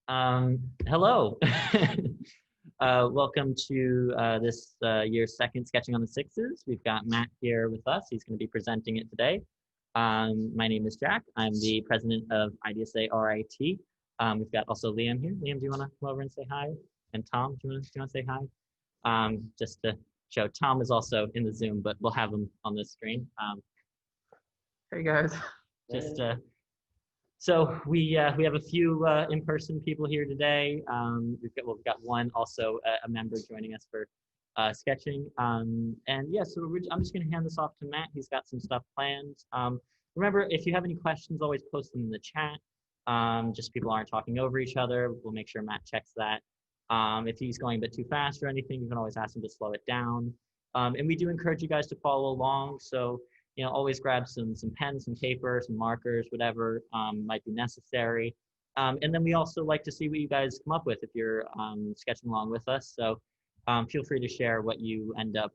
Hello. Welcome to this year's second Sketching on the Sixes. We've got Matt here with us. He's going to be presenting it today. My name is Jack. I'm the president of IDSA RIT. We've got also Liam here. Liam, do you want to come over and say hi? And Tom, do you want to say hi? Just to show, Tom is also in the Zoom, but we'll have him on this screen. Hey guys. Just So we have a few in-person people here today. We've got one also a member joining us for sketching. And yeah, so I'm just going to hand this off to Matt. He's got some stuff planned. Remember, if you have any questions, always post them in the chat. Just people aren't talking over each other. We'll make sure Matt checks that. If he's going a bit too fast or anything, you can always ask him to slow it down. And we do encourage you guys to follow along. So always grab some pens, some paper, some markers, whatever might be necessary. And then we also like to see what you guys come up with if you're sketching along with us. So feel free to share what you end up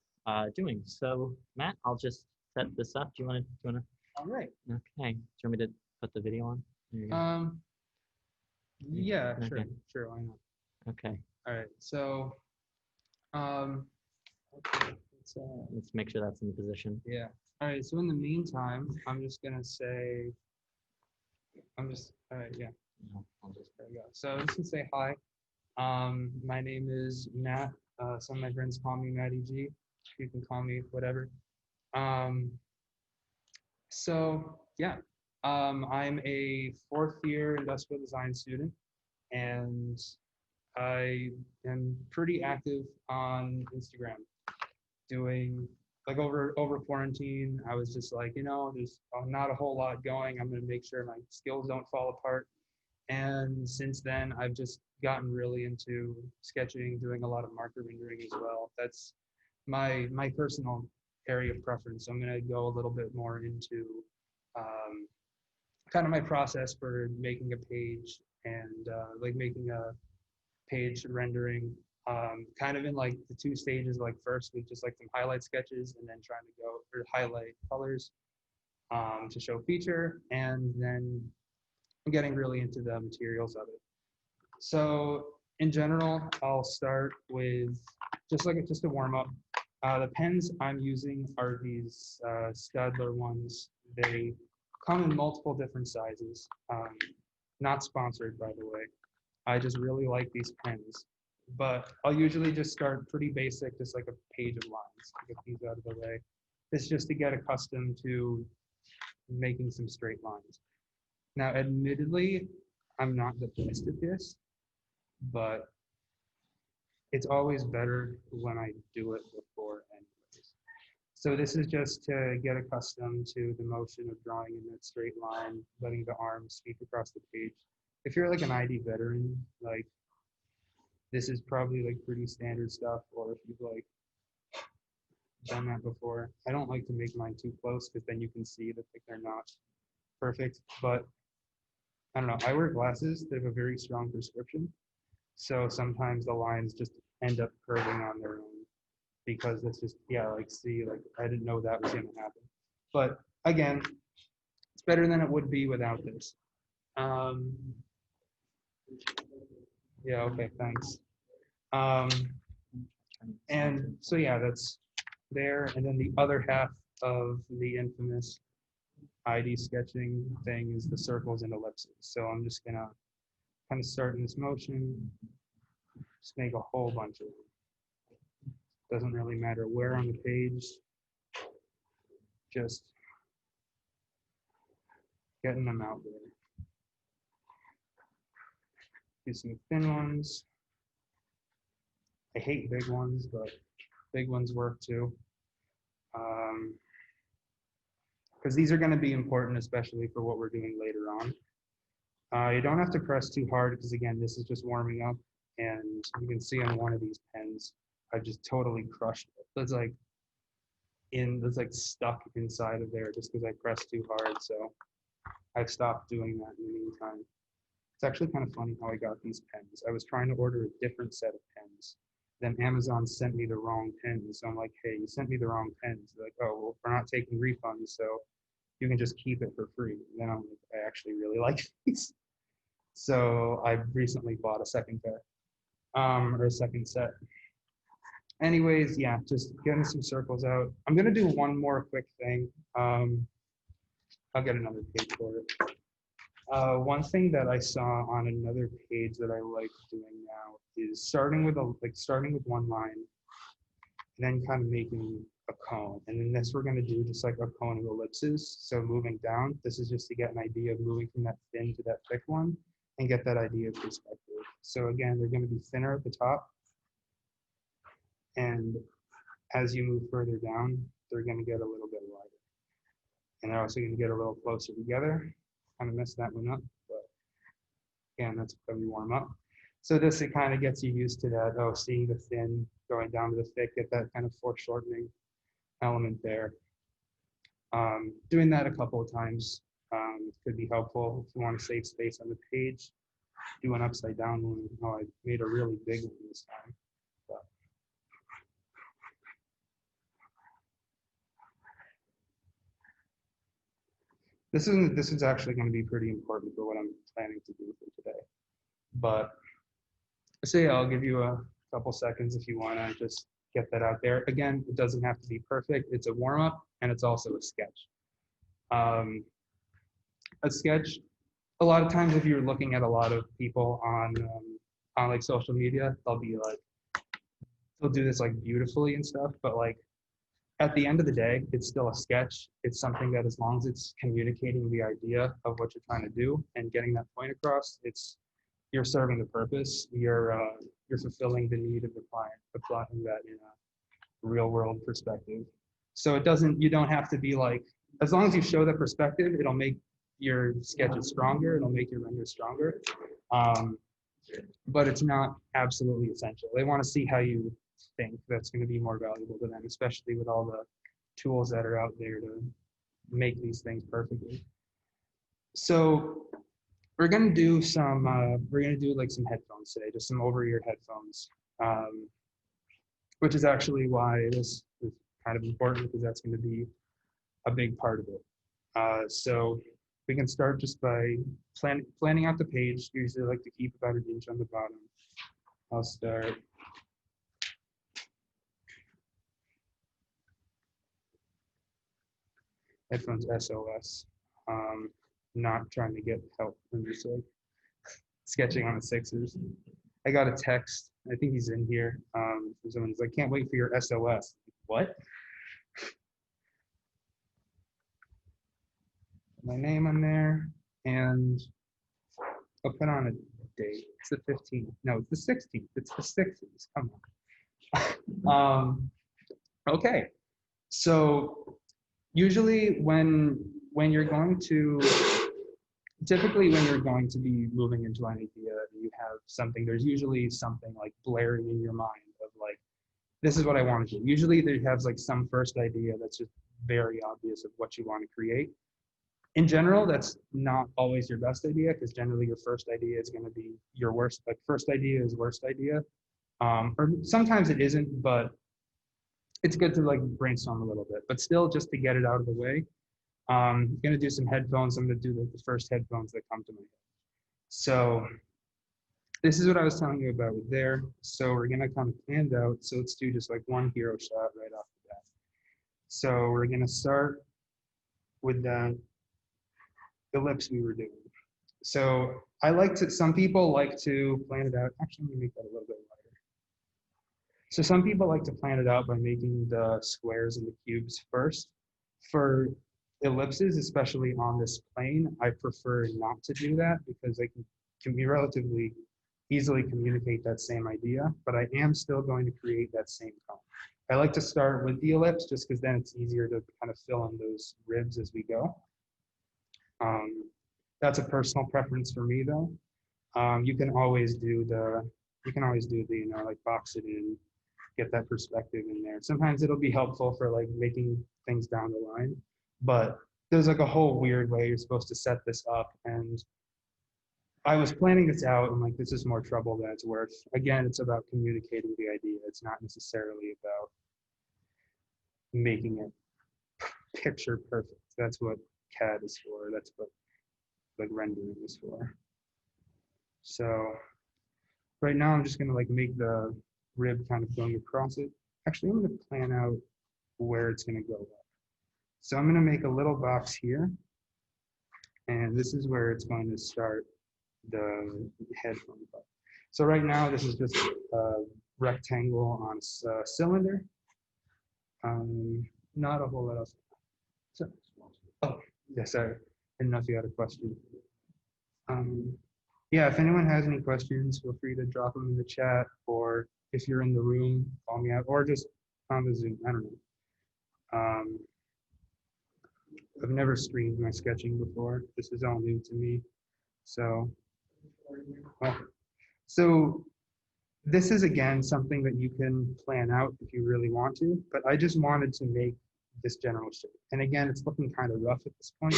doing. So Matt, I'll just set this up. Do you want to? All right. Okay. Do you want me to put the video on? Yeah, Okay. sure, why not? Okay. All right, so, Let's make sure that's in position. yeah. All right, so in the meantime, I'm just gonna say, all right, yeah. There we go. So I'm just gonna say hi. My name is Matt. Some of my friends call me MattyG. You can call me whatever. So yeah, I'm a fourth year industrial design student, and I am pretty active on Instagram, doing like over quarantine. I was just like, there's not a whole lot going. I'm gonna make sure my skills don't fall apart. And since then, I've just gotten really into sketching, doing a lot of marker rendering as well. That's my personal area of preference. So I'm gonna go a little bit more into kind of my process for making a page and like making a page rendering, kind of in like the two stages, like first with just like some highlight sketches and then trying to go or highlight colors to show feature, and then getting really into the materials of it. So in general, I'll start with just a warm up. The pens I'm using are these Stadler ones. They come in multiple different sizes. Not sponsored, by the way. I just really like these pens. But I'll usually just start pretty basic, just like a page of lines to get these out of the way. It's just to get accustomed to making some straight lines. Now, admittedly, I'm not the best at this, but it's always better when I do it before anyways. So this is just to get accustomed to the motion of drawing in that straight line, letting the arm sweep across the page. If you're like an ID veteran, like this is probably like pretty standard stuff, or if you've like done that before. I don't like to make mine too close because then you can see that like, they're not perfect, but I don't know. I wear glasses that have a very strong prescription. So sometimes the lines just end up curving on their own because it's just, yeah, like see, like I didn't know that was gonna happen. But again, it's better than it would be without this. Yeah, okay, thanks. And so yeah, that's there. And then the other half of the infamous ID sketching thing is the circles and ellipses. So I'm just gonna kind of start in this motion, just make a whole bunch of them. Doesn't really matter where on the page, just getting them out there. Do some thin ones. I hate big ones, but big ones work too. Because these are going to be important, especially for what we're doing later on. You don't have to press too hard because again, this is just warming up, and you can see on one of these pens, I just totally crushed it. It's like stuck inside of there just because I pressed too hard. So I stopped doing that in the meantime. It's actually kind of funny how I got these pens. I was trying to order a different set of pens. Then Amazon sent me the wrong pens. So I'm like, hey, you sent me the wrong pens. They're like, oh, well, we're not taking refunds, so you can just keep it for free. And then I'm like, I actually really like these. So I recently bought a second pair, or a second set. Anyways, yeah, just getting some circles out. I'm gonna do one more quick thing. I'll get another page for it. One thing that I saw on another page that I like doing now is starting with one line, then kind of making a cone. And then this we're gonna do just like a cone of ellipses. So moving down, this is just to get an idea of moving from that thin to that thick one and get that idea of perspective. So again, they're gonna be thinner at the top. And as you move further down, they're gonna get a little bit wider. And they're also gonna get a little closer together. Kind of messed that one up, but again, that's how we warm up. So this, it kind of gets you used to that, seeing the thin going down to the thick, get that kind of foreshortening element there. Doing that a couple of times could be helpful. If you want to save space on the page, do an upside down one. Oh, I made a really big one this time. But this is actually going to be pretty important for what I'm planning to do for today. But so yeah, I'll give you a couple seconds if you want to just get that out there. Again, it doesn't have to be perfect. It's a warm up and it's also a sketch. A sketch, a lot of times if you're looking at a lot of people on like social media, they'll do this like beautifully and stuff, but like at the end of the day, it's still a sketch. It's something that as long as it's communicating the idea of what you're trying to do and getting that point across, you're serving the purpose. You're fulfilling the need of the client, applying that in a real world perspective. So you don't have to be like, as long as you show that perspective, it'll make your sketches stronger. It'll make your renders stronger. But it's not absolutely essential. They want to see how you think. That's going to be more valuable to them, especially with all the tools that are out there to make these things perfectly. So we're going to do like some headphones today, just some over-ear headphones, which is actually why this is kind of important, because that's going to be a big part of it. So we can start just by planning out the page. Usually I like to keep about an inch on the bottom. I'll start. Headphones SOS. Not trying to get help. I'm just like sketching on the sixes. I got a text. I think he's in here. Someone's like, "Can't wait for your SOS." What? My name on there, and I'll put on a date. It's the 15th. No, it's the 16th. It's the 60s. Come on. Okay. So usually typically when you're going to be moving into an idea and you have something, there's usually something like blaring in your mind of like, this is what I want to do. Usually there has like some first idea that's just very obvious of what you want to create. In general, that's not always your best idea, because generally your first idea is going to be your worst. Like first idea is worst idea, or sometimes it isn't, but it's good to like brainstorm a little bit. But still, just to get it out of the way, I'm going to do some headphones. I'm going to do like the first headphones that come to my head. So this is what I was telling you about there. So we're going to kind of plan it out. So let's do just like one hero shot right off the bat. So we're going to start with that ellipse we were doing. So some people like to plan it out. Actually, let me make that a little bit lighter. So some people like to plan it out by making the squares and the cubes first. For ellipses, especially on this plane, I prefer not to do that because they can be relatively easily communicate that same idea, but I am still going to create that same cone. I like to start with the ellipse just because then it's easier to kind of fill in those ribs as we go. That's a personal preference for me though. You can always do the, like box it in, get that perspective in there. Sometimes it'll be helpful for like making things down the line, but there's like a whole weird way you're supposed to set this up. And I was planning this out and like, this is more trouble than it's worth. Again, it's about communicating the idea. It's not necessarily about making it picture perfect. That's what CAD is for. That's what like rendering is for. So right now I'm just gonna like make the rib kind of going across it. Actually, I'm gonna plan out where it's gonna go. So I'm gonna make a little box here, and this is where it's going to start the headphone part. So right now this is just a rectangle on a cylinder. Not a whole lot else. So, oh, yes, sorry. I didn't know if you had a question. Yeah, if anyone has any questions, feel free to drop them in the chat, or if you're in the room, call me out, or just on the Zoom. I don't know. I've never streamed my sketching before. This is all new to me. So, well, so this is again something that you can plan out if you really want to, but I just wanted to make this general shape. And again, it's looking kind of rough at this point.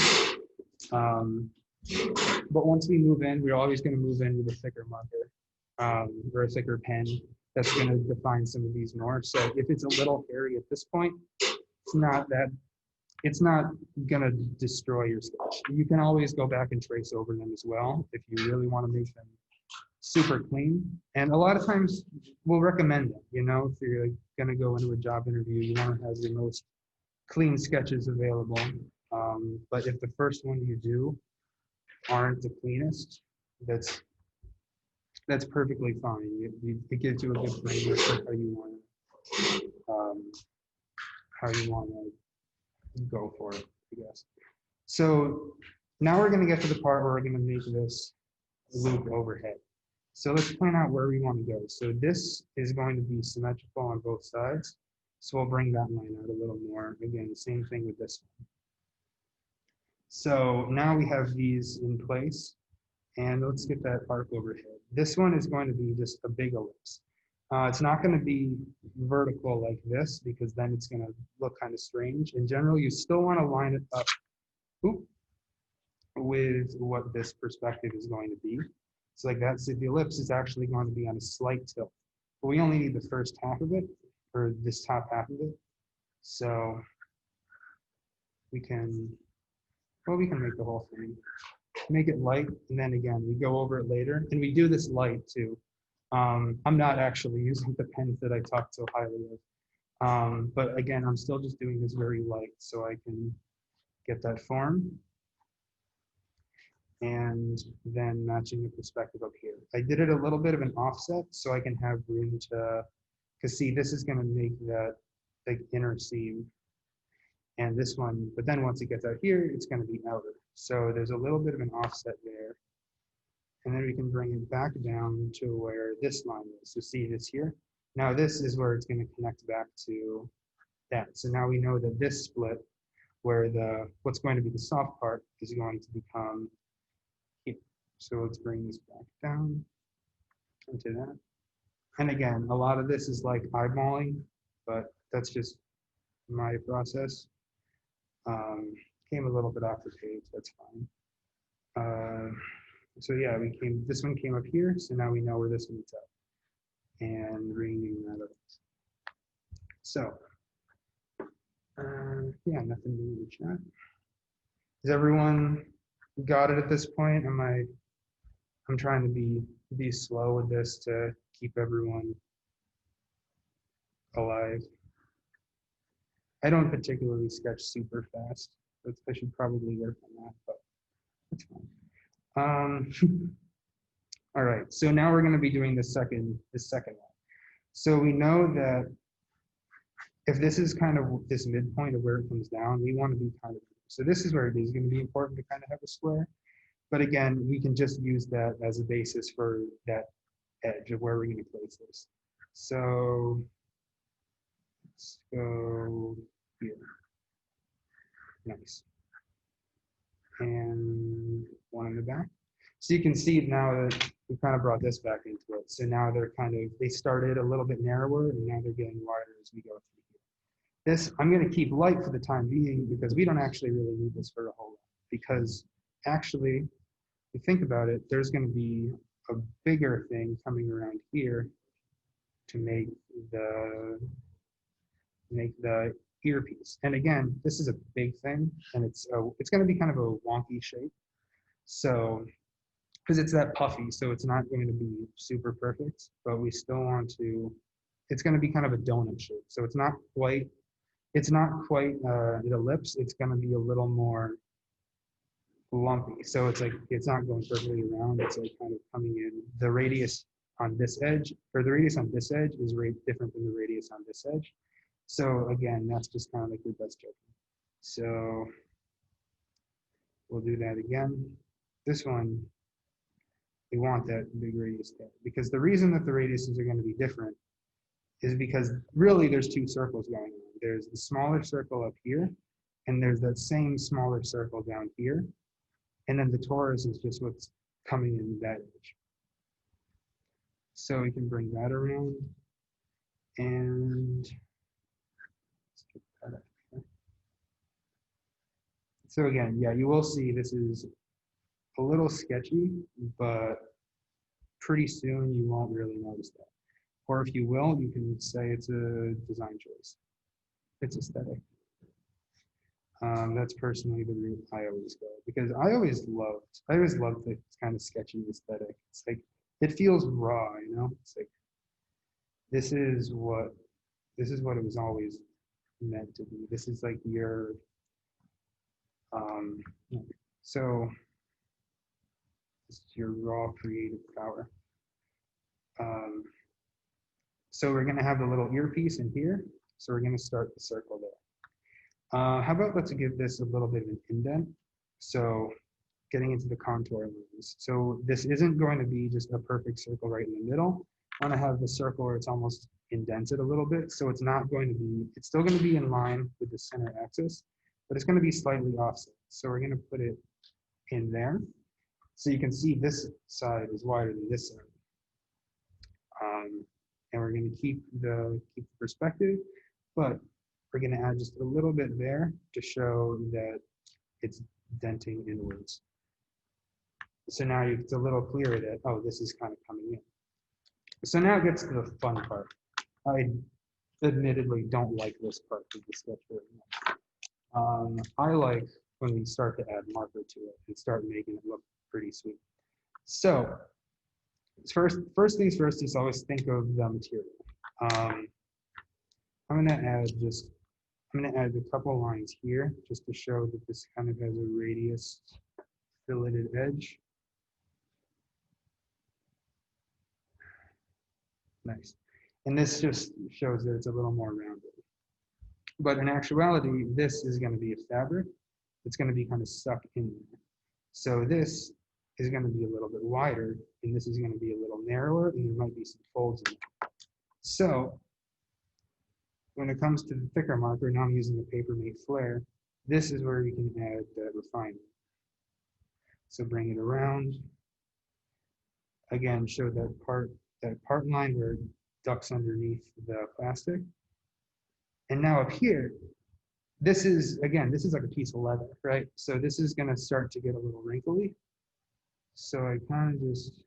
But once we move in, we're always going to move in with a thicker marker or a thicker pen that's going to define some of these more. So if it's a little hairy at this point, it's not going to destroy your sketch. You can always go back and trace over them as well if you really want to make them super clean. And a lot of times we'll recommend them, you know, if you're going to go into a job interview, you want to have your most clean sketches available. But if the first one you do aren't the cleanest, that's perfectly fine. It gives you a good framework for how you want to go for it, I guess. So now we're going to get to the part where we're going to make this loop overhead. So let's plan out where we want to go. So this is going to be symmetrical on both sides. So we'll bring that line out a little more. Again, the same thing with this one. So now we have these in place, and let's get that arc overhead. This one is going to be just a big ellipse. It's not going to be vertical like this because then it's going to look kind of strange. In general, you still want to line it up with what this perspective is going to be. So like that, so the ellipse is actually going to be on a slight tilt, but we only need the first half of it, or this top half of it. So we can make the whole thing, make it light, and then again, we go over it later, and we do this light too. I'm not actually using the pens that I talked so highly of, but again, I'm still just doing this very light so I can get that form. And then matching the perspective up here. I did it a little bit of an offset so I can have room to, because see, this is going to make that like inner seam. And this one, but then once it gets out here, it's going to be outer. So there's a little bit of an offset there. And then we can bring it back down to where this line is. So see this here? Now this is where it's going to connect back to that. So now we know that this split, where what's going to be the soft part is going to become here. So let's bring this back down into that. And again, a lot of this is like eyeballing, but that's just my process. Came a little bit off the page, that's fine. So yeah, this one came up here, so now we know where this one's up. And rename that up. So, yeah, nothing new in the chat. Has everyone got it at this point? I'm trying to be slow with this to keep everyone alive. I don't particularly sketch super fast. I should probably work on that, but that's fine. All right, so now we're going to be doing the second one. So we know that if this is kind of this midpoint of where it comes down, we want to be kind of, so this is where it is going to be important to kind of have a square. But again, we can just use that as a basis for that edge of where we're going to place this. So let's go here. Nice. And one in the back. So you can see now that we kind of brought this back into it. So now they started a little bit narrower and now they're getting wider as we go through here. This, I'm going to keep light for the time being because we don't actually really need this for a whole lot. Because actually, if you think about it, there's going to be a bigger thing coming around here to make the earpiece. And again, this is a big thing and it's going to be kind of a wonky shape. So because it's that puffy, so it's not going to be super perfect, but we still want to, it's going to be kind of a donut shape. So it's not quite an ellipse. It's going to be a little more lumpy. So it's like, it's not going perfectly around. It's like kind of coming in. The radius on this edge, or the radius on this edge is different than the radius on this edge. So again, that's just kind of like your best judgment. So we'll do that again. This one, we want that big radius there, because the reason that the radiuses are going to be different is because really there's two circles going on. There's the smaller circle up here, and there's that same smaller circle down here. And then the torus is just what's coming in that edge. So we can bring that around, and let's get that up here. So again, yeah, you will see this is a little sketchy, but pretty soon you won't really notice that. Or if you will, you can say it's a design choice. It's aesthetic. That's personally the route I always go, because I always loved this kind of sketchy aesthetic. It's like, it feels raw, you know? It's like, this is what it was always meant to be. This is like your, so this is your raw creative power. So we're gonna have the little earpiece in here. So we're gonna start the circle there. How about let's give this a little bit of an indent. So getting into the contour lines. So this isn't going to be just a perfect circle right in the middle. I wanna have the circle where it's almost indented a little bit. So it's not going to be, it's still gonna be in line with the center axis, but it's gonna be slightly offset. So we're gonna put it in there. So you can see this side is wider than this side. And we're gonna keep the perspective, but we're gonna add just a little bit there to show that it's denting inwards. So now it's a little clearer that, oh, this is kind of coming in. So now it gets to the fun part. I admittedly don't like this part of the sketch very much. I like when we start to add marker to it and start making it look pretty sweet. So first things first is always think of the material. I'm gonna add a couple lines here just to show that this kind of has a radius filleted edge. Nice. And this just shows that it's a little more rounded. But in actuality, this is going to be a fabric. It's going to be kind of stuck in there. So this is going to be a little bit wider, and this is going to be a little narrower, and there might be some folds in it. So when it comes to the thicker marker, now I'm using the Papermate Flare, this is where you can add the refinement. So bring it around. Again, show that part line where it ducks underneath the plastic. And now up here, this is like a piece of leather, right? So this is gonna start to get a little wrinkly. So I kind of just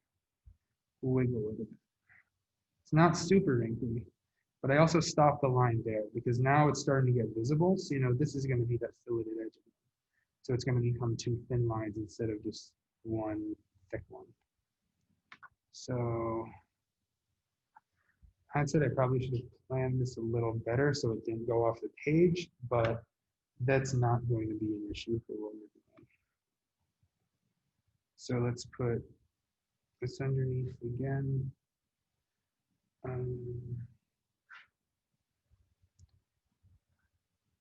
wiggle it a bit. It's not super wrinkly, but I also stop the line there because now it's starting to get visible. So, you know, this is gonna be that filleted edge. So it's gonna become two thin lines instead of just one thick one. So I said I probably should have planned this a little better so it didn't go off the page, but that's not going to be an issue for what we're doing. So let's put this underneath again.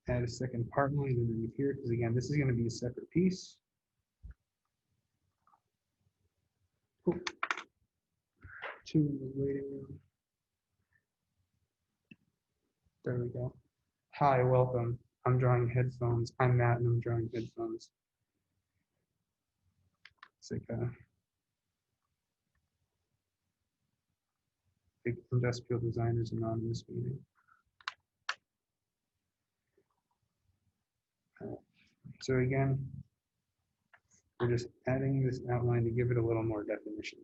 Add a second part line underneath here, because again, this is going to be a separate piece. Cool. Two in the waiting room. There we go. Hi, welcome. I'm drawing headphones. I'm Matt, and I'm drawing headphones. It's like a big industrial designers anonymous meeting. So again, we're just adding this outline to give it a little more definition.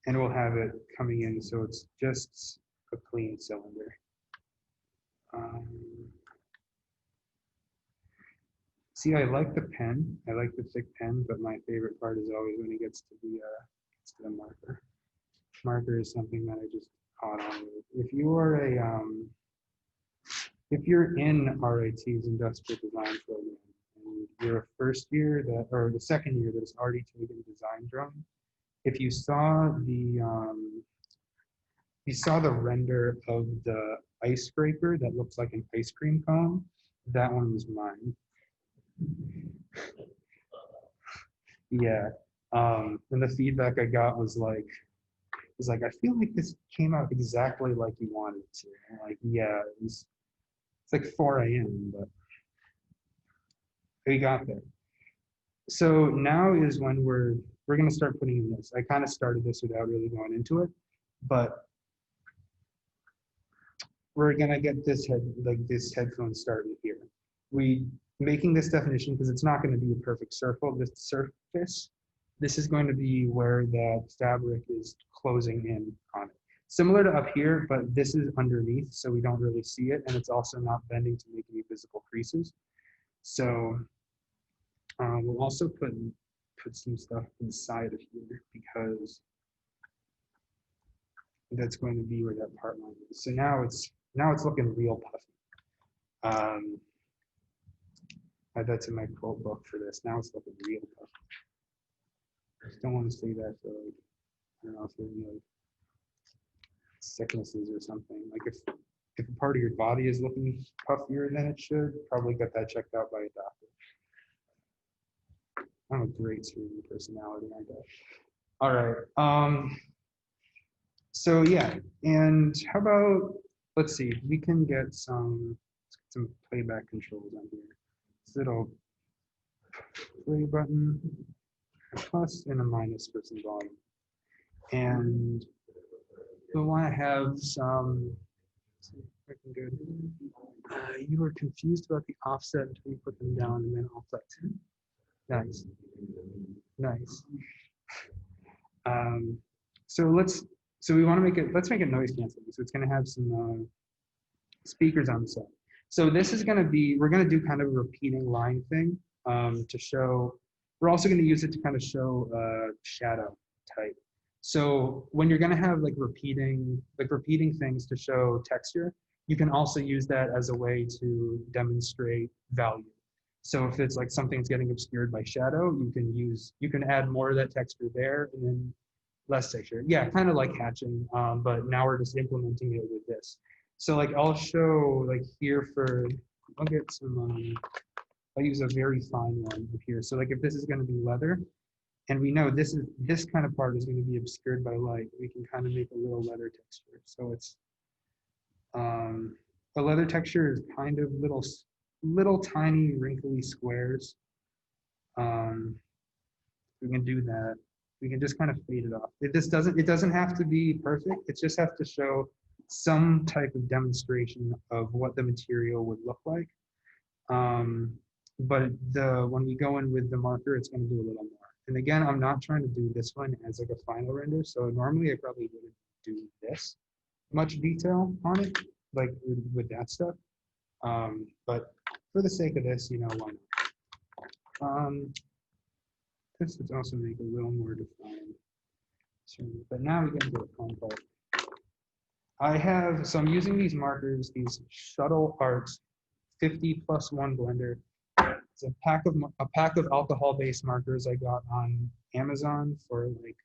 And we'll have it coming in so it's just a clean cylinder. See, I like the pen. I like the thick pen, but my favorite part is always when it gets to the marker. Marker is something that I just caught on with. If you're in RIT's industrial design program and you're a first year or the second year that's already taken design drawing, if you saw the render of the ice scraper that looks like an ice cream cone, that one was mine. Yeah. And the feedback I got was like, I feel like this came out exactly like you wanted it to. And like, yeah, it's like 4 a.m., but we got there. So now is when we're gonna start putting in this. I kind of started this without really going into it, but we're gonna get this headphone started here. We making this definition because it's not going to be a perfect circle. This surface, this is going to be where that fabric is closing in on it. Similar to up here, but this is underneath, so we don't really see it, and it's also not bending to make any visible creases. So we'll also put some stuff inside of here because that's going to be where that part line is. So now it's looking real puffy. That's in my quote book for this. Now it's looking real puffy. I just don't want to say that for like, I don't know if there's any like sicknesses or something. Like if a part of your body is looking puffier than it should, probably get that checked out by a doctor. I'm a great screaming personality, I guess. All right. So yeah, and how about, let's see, we can get some playback controls on here. This little play button, a plus and a minus for some volume. And we'll want to have some, good. You were confused about the offset until you put them down and then offset. Nice. Nice. So we want to make it, let's make it noise canceling. So it's going to have some speakers on the side. So this is going to be, we're going to do kind of a repeating line thing to show, we're also going to use it to kind of show shadow type. So when you're going to have like repeating things to show texture, you can also use that as a way to demonstrate value. So if it's like something's getting obscured by shadow, you can add more of that texture there and then less texture. Yeah, kind of like hatching, but now we're just implementing it with this. So like I'll show like here I'll get some, I'll use a very fine one here. So like if this is going to be leather, and we know this kind of part is going to be obscured by light, we can kind of make a little leather texture. So it's a leather texture is kind of little tiny wrinkly squares. We can do that. We can just kind of fade it off. It doesn't have to be perfect. It just has to show some type of demonstration of what the material would look like. But when we go in with the marker, it's going to do a little more. And again, I'm not trying to do this one as like a final render. So normally I probably wouldn't do this much detail on it, like with that stuff. But for the sake of this, why not? This would also make a little more defined. But now we get into the fun part. I'm using these markers, these Shuttle Arts 50+1 blender. It's a pack of alcohol-based markers I got on Amazon for like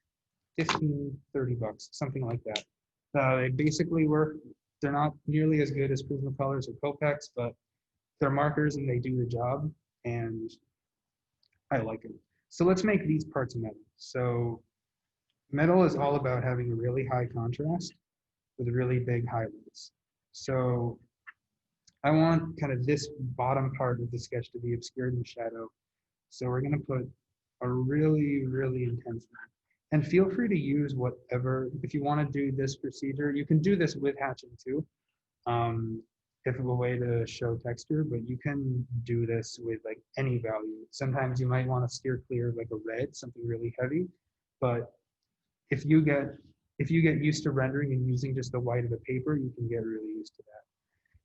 15, 30 bucks, something like that. They basically work. They're not nearly as good as Prismacolors or Copex, but they're markers and they do the job, and I like them. So let's make these parts metal. So metal is all about having a really high contrast with really big highlights. So I want kind of this bottom part of the sketch to be obscured in shadow. So we're going to put a really, really intense one. And feel free to use whatever, if you want to do this procedure, you can do this with hatching too, if it's a way to show texture, but you can do this with like any value. Sometimes you might want to steer clear of like a red, something really heavy, but if you get used to rendering and using just the white of the paper, you can get really used to that.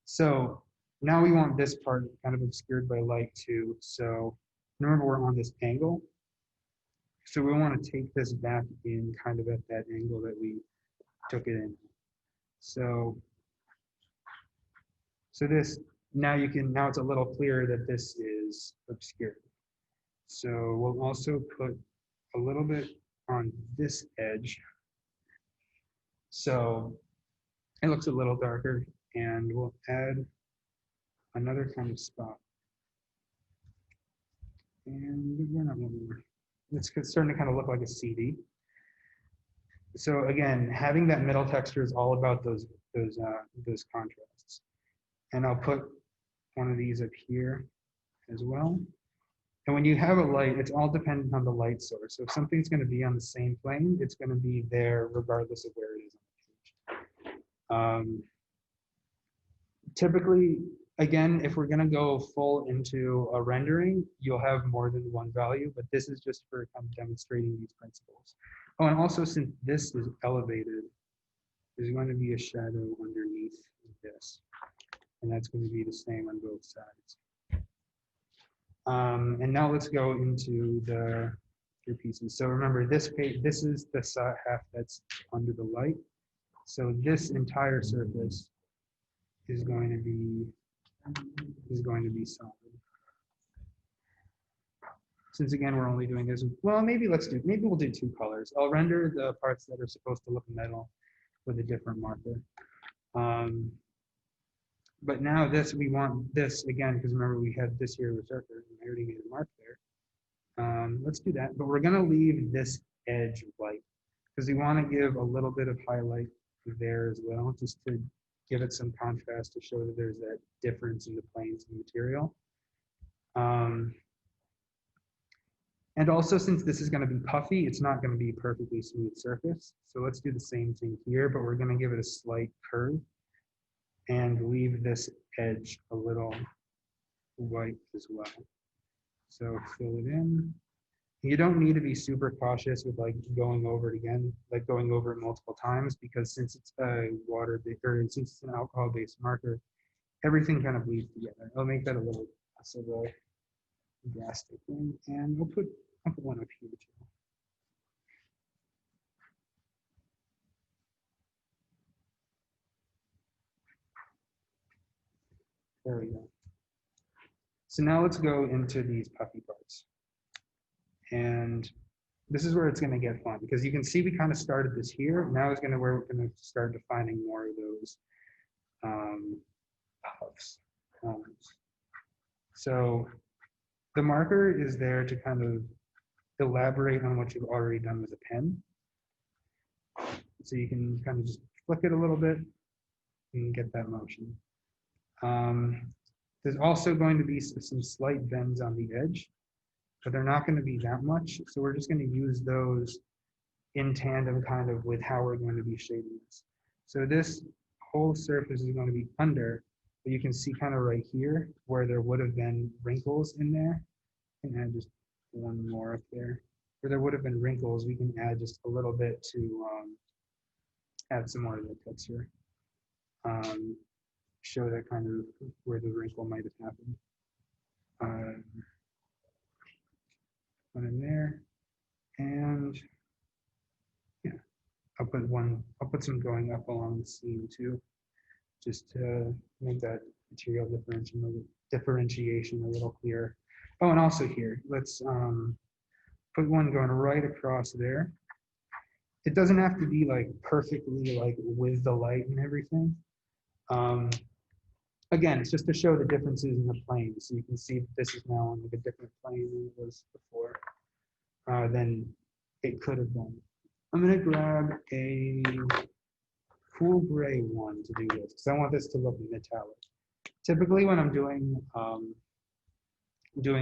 So now we want this part kind of obscured by light too. So remember we're on this angle. So we want to take this back in kind of at that angle that we took it in. So this, now it's a little clearer that this is obscured. So we'll also put a little bit on this edge. So it looks a little darker, and we'll add another kind of spot. And we're not one more. It's starting to kind of look like a CD. So again, having that middle texture is all about those contrasts. And I'll put one of these up here as well. And when you have a light, it's all dependent on the light source. So if something's going to be on the same plane, it's going to be there regardless of where it is on the page. Typically, again, if we're going to go full into a rendering, you'll have more than one value, but this is just for kind of demonstrating these principles. Oh, and also since this is elevated, there's going to be a shadow underneath this, and that's going to be the same on both sides. And now let's go into your pieces. So remember, this page, this is the half that's under the light. So this entire surface is going to be solid. Since again we're only doing this, well, maybe we'll do two colors. I'll render the parts that are supposed to look metal with a different marker. But now we want this again, because remember we had this here with surface, and I already made a mark there. Let's do that, but we're gonna leave this edge white because we want to give a little bit of highlight there as well, just to give it some contrast to show that there's that difference in the planes and material. And also, since this is going to be puffy, it's not going to be perfectly smooth surface. So let's do the same thing here, but we're going to give it a slight curve and leave this edge a little white as well. So fill it in. You don't need to be super cautious with like going over it again, like going over it multiple times, because since it's a since it's an alcohol-based marker, everything kind of bleeds together. I'll make that a little less of a drastic thing, and I'll put one up here too. There we go. So now let's go into these puffy parts. And this is where it's going to get fun, because you can see we kind of started this here. Now is where we're going to start defining more of those puffs. So the marker is there to kind of elaborate on what you've already done with a pen. So you can kind of just flick it a little bit and get that motion. There's also going to be some slight bends on the edge, but they're not going to be that much. So we're just going to use those in tandem kind of with how we're going to be shading this. So this whole surface is going to be under, but you can see kind of right here where there would have been wrinkles in there. I can add just one more up there. Where there would have been wrinkles, we can add just a little bit to add some more of the texture. Show that kind of where the wrinkle might have happened. One in there, and yeah, I'll put some going up along the seam too, just to make that material differentiation a little clearer. Oh, and also here, let's put one going right across there. It doesn't have to be like perfectly like with the light and everything. Again, it's just to show the differences in the plane. So you can see this is now on like a different plane than it was before, than it could have been. I'm gonna grab a cool gray one to do this, because I want this to look metallic. Typically when I'm doing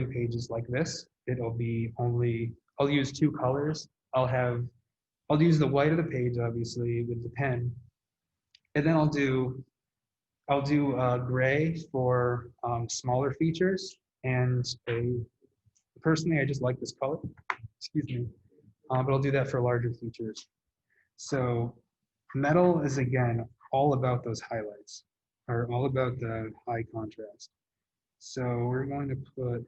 pages like this, it'll be I'll use two colors. I'll use the white of the page, obviously, with the pen, and then I'll do gray for smaller features, and personally I just like this color, excuse me, but I'll do that for larger features. So metal is again all about those highlights. are all about the high contrast. So we're going to put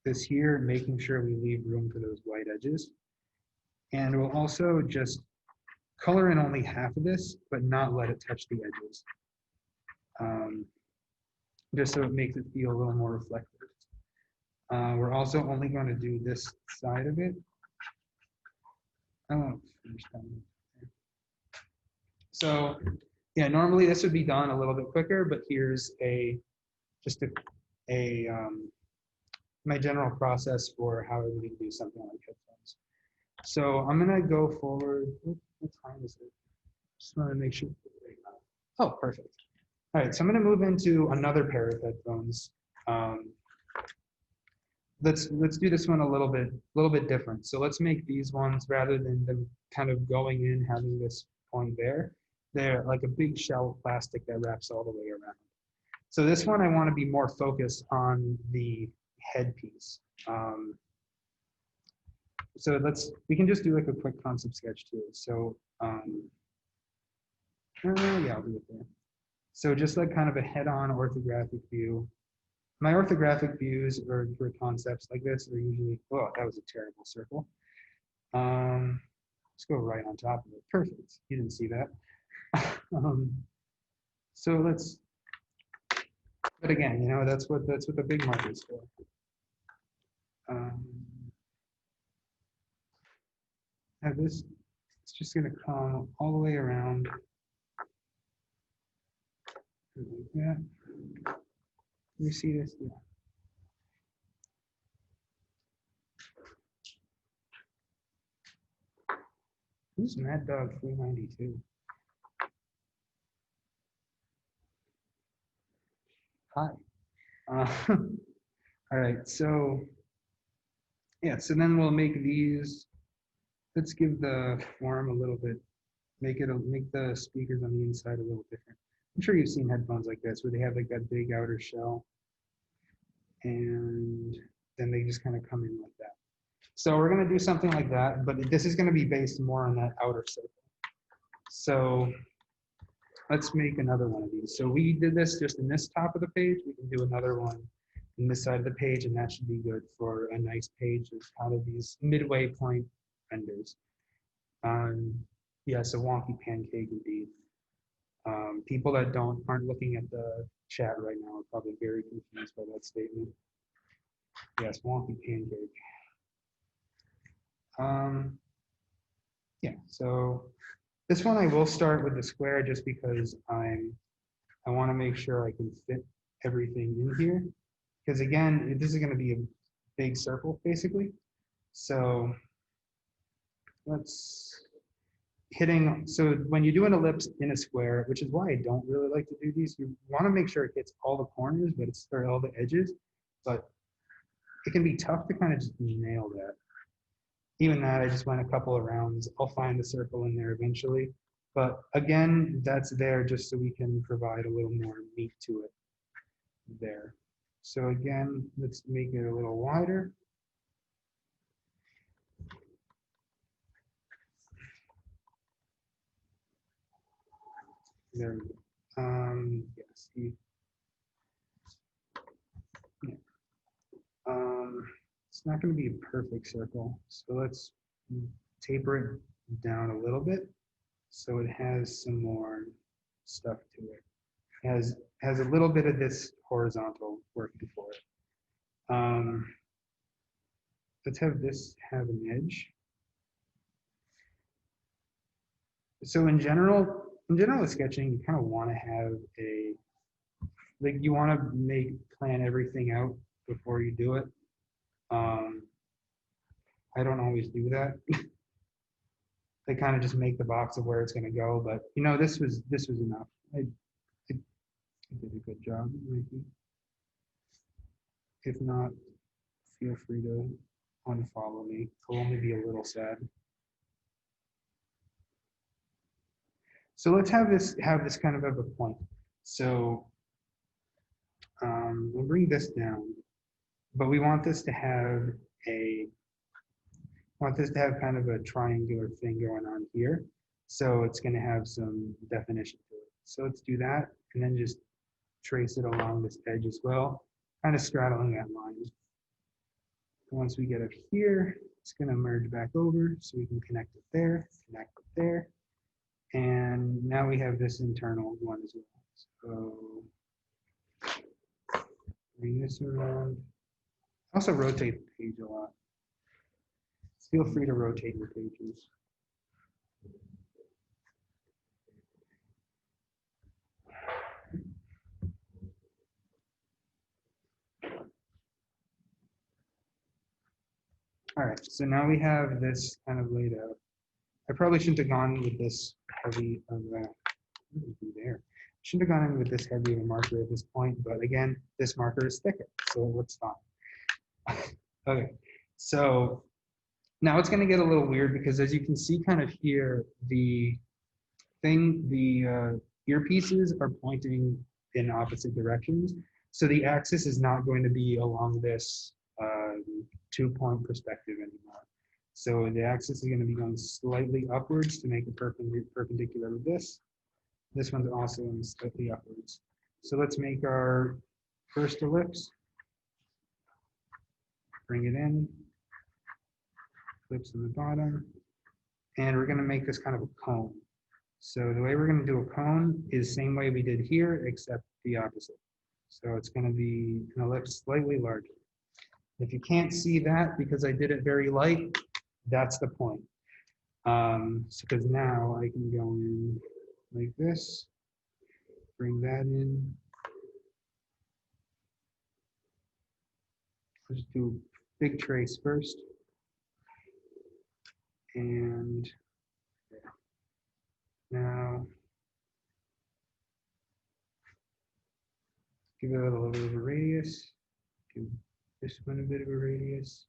this here, making sure we leave room for those white edges. And we'll also just color in only half of this, but not let it touch the edges. Just so it makes it feel a little more reflective. We're also only going to do this side of it. Oh, so yeah, normally this would be done a little bit quicker, but here's just my general process for how I would do something like headphones. So I'm gonna go forward. What time is it? Just want to make sure. Oh, perfect. All right, so I'm gonna move into another pair of headphones. Let's do this one a little bit different. So let's make these ones, rather than them kind of going in, having this point there, they're like a big shell of plastic that wraps all the way around. So this one, I want to be more focused on the headpiece. So we can just do like a quick concept sketch too. So yeah, I'll do it there. So just like kind of a head-on orthographic view. My orthographic views or for concepts like this are usually, oh, that was a terrible circle. Let's go right on top of it. Perfect. You didn't see that. So but again, you know, that's what the big mark is for. Now this, it's just gonna come all the way around. Like that. Can you see this? Yeah. Who's Mad Dog 392? Hi. All right, so yeah, so then we'll make these. Let's give the form a little bit, make the speakers on the inside a little different. I'm sure you've seen headphones like this where they have like that big outer shell, and then they just kind of come in like that. So we're gonna do something like that, but this is gonna be based more on that outer circle. So let's make another one of these. So we did this just in this top of the page. We can do another one in this side of the page, and that should be good for a nice page of kind of these midway point renders. Yeah, so wonky pancake indeed. People that aren't looking at the chat right now are probably very confused by that statement. Yes, wonky pancake. Yeah, so this one I will start with the square just because I want to make sure I can fit everything in here. Because again, this is going to be a big circle basically. So so when you do an ellipse in a square, which is why I don't really like to do these, you want to make sure it hits all the corners, or all the edges, but it can be tough to kind of just nail that. Even that, I just went a couple of rounds. I'll find the circle in there eventually. But again, that's there just so we can provide a little more meat to it there. So again, let's make it a little wider. There we go. Yes. Yeah. It's not going to be a perfect circle, so let's taper it down a little bit so it has some more stuff to it. It has a little bit of this horizontal working for it. Let's have this have an edge. So in general with sketching, you kind of want to have you want to plan everything out before you do it. I don't always do that. They kind of just make the box of where it's going to go, but you know, this was enough. I did a good job. If not, feel free to unfollow me. I'll only be a little sad. So let's have this kind of a point. So we'll bring this down, but we want this to have kind of a triangular thing going on here. So it's going to have some definition to it. So let's do that, and then just trace it along this edge as well, kind of straddling that line. Once we get up here, it's going to merge back over so we can connect it there, connect it there. And now we have this internal one as well. So bring this around. Also rotate the page a lot. Feel free to rotate your pages. All right, so now we have this kind of laid out. I probably shouldn't have gone with this heavy of there. Shouldn't have gone in with this heavy of a marker at this point, but again, this marker is thicker, so it looks fine. Okay, so now it's going to get a little weird because as you can see kind of here, the earpieces are pointing in opposite directions. So the axis is not going to be along this 2-point perspective anymore. So the axis is going to be going slightly upwards to make it perpendicular with this. This one's also going slightly upwards. So let's make our first ellipse. Bring it in. Ellipse on the bottom. And we're going to make this kind of a cone. So the way we're going to do a cone is the same way we did here, except the opposite. So it's going to be an ellipse slightly larger. If you can't see that because I did it very light, that's the point. Because now I can go in like this, bring that in. Let's do a big trace first. And now give it a little bit of a radius. Give this one a bit of a radius.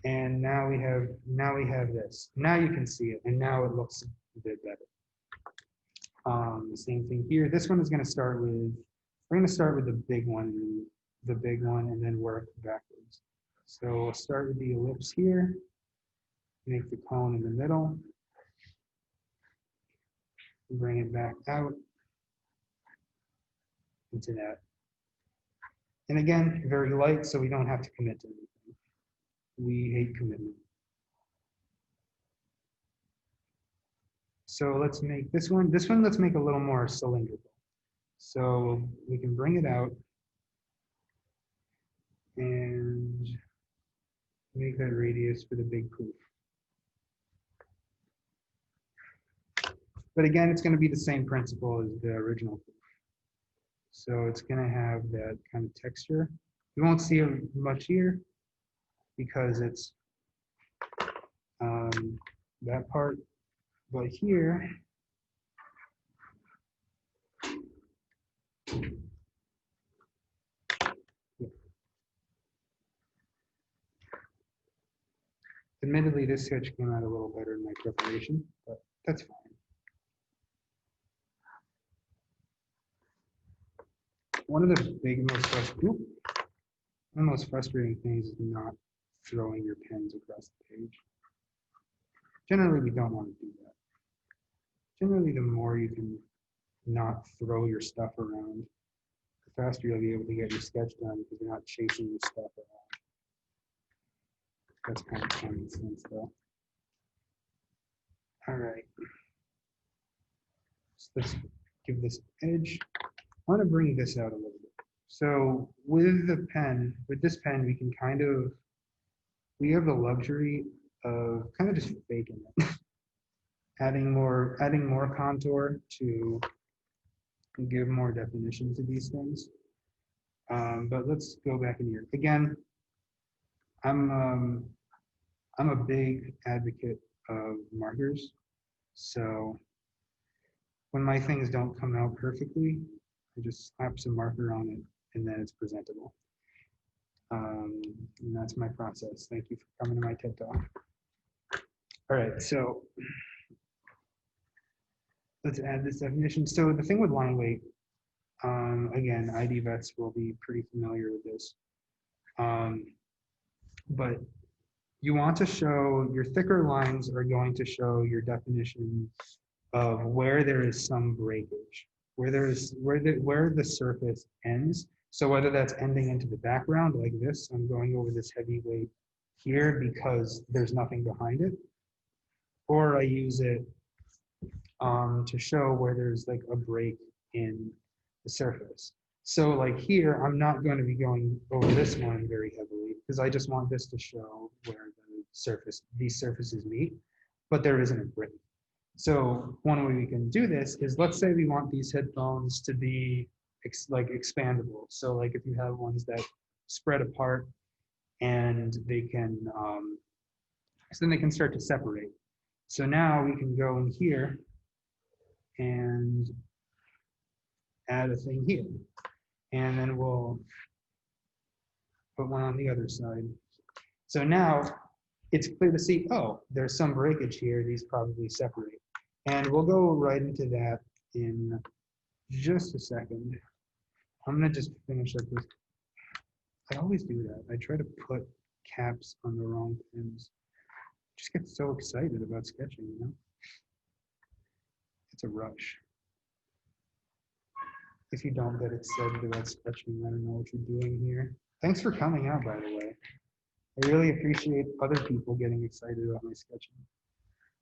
And now we have this. Now you can see it, and now it looks a bit better. The same thing here. This one is going to start with, we're going to start with the big one, and then work backwards. So we'll start with the ellipse here, make the cone in the middle, bring it back out into that. And again, very light, so we don't have to commit to anything. We hate commitment. So let's make this one, let's make a little more cylindrical. So we can bring it out and make that radius for the big poof. But again, it's going to be the same principle as the original poof. So it's going to have that kind of texture. You won't see it much here because it's that part. But here, admittedly, this sketch came out a little better in my preparation, but that's fine. One of the most frustrating things is not throwing your pens across the page. Generally, we don't want to do that. Generally, the more you can not throw your stuff around, the faster you'll be able to get your sketch done because you're not chasing your stuff around. That's kind of common sense, though. All right. So let's give this edge. I want to bring this out a little bit. So with this pen, we can we have the luxury of kind of just faking it. adding more contour to give more definition to these things. But let's go back in here. Again, I'm a big advocate of markers. So when my things don't come out perfectly, I just slap some marker on it and then it's presentable. And that's my process. Thank you for coming to my TED Talk. All right, so let's add this definition. So the thing with line weight, again, ID vets will be pretty familiar with this. But you want to show, your thicker lines are going to show your definition of where there is some breakage. where the surface ends. So whether that's ending into the background like this, I'm going over this heavy weight here because there's nothing behind it, or I use it to show where there's like a break in the surface. So like here, I'm not going to be going over this one very heavily because I just want this to show where these surfaces meet, but there isn't a break. So one way we can do this is, let's say we want these headphones to be like expandable. So like if you have ones that spread apart and they can, so then they can start to separate. So now we can go in here and add a thing here. And then we'll put one on the other side. So now it's clear to see, oh, there's some breakage here. These probably separate. And we'll go right into that in just a second. I'm gonna just finish up this. I always do that. I try to put caps on the wrong pins. Just get so excited about sketching, you know? It's a rush. If you don't get excited about sketching, I don't know what you're doing here. Thanks for coming out, by the way. I really appreciate other people getting excited about my sketching.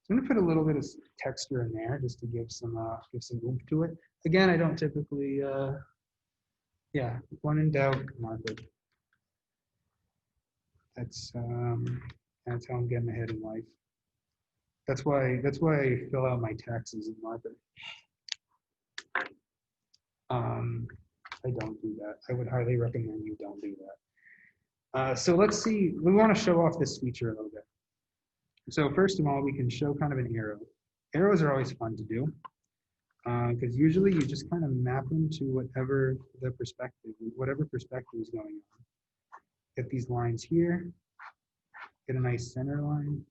So I'm gonna put a little bit of texture in there just to give some oomph to it. Again, I don't typically, yeah, when in doubt, mark it. That's how I'm getting ahead in life. That's why I fill out my taxes and mark it. I don't do that. I would highly recommend you don't do that. So let's see, we want to show off this feature a little bit. So first of all, we can show kind of an arrow. Arrows are always fun to do because usually you just kind of map them to whatever perspective is going on. Get these lines here, get a nice center line,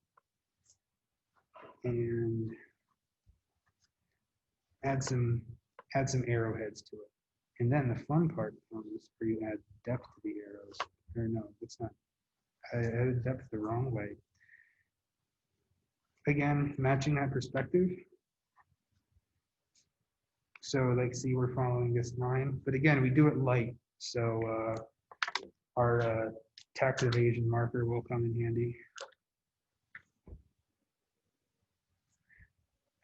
and add some arrowheads to it. And then the fun part comes where you add depth to the arrows. Or no, it's not. I added depth the wrong way. Again, matching that perspective. So like, see, we're following this line, but again, we do it light. So our tax evasion marker will come in handy.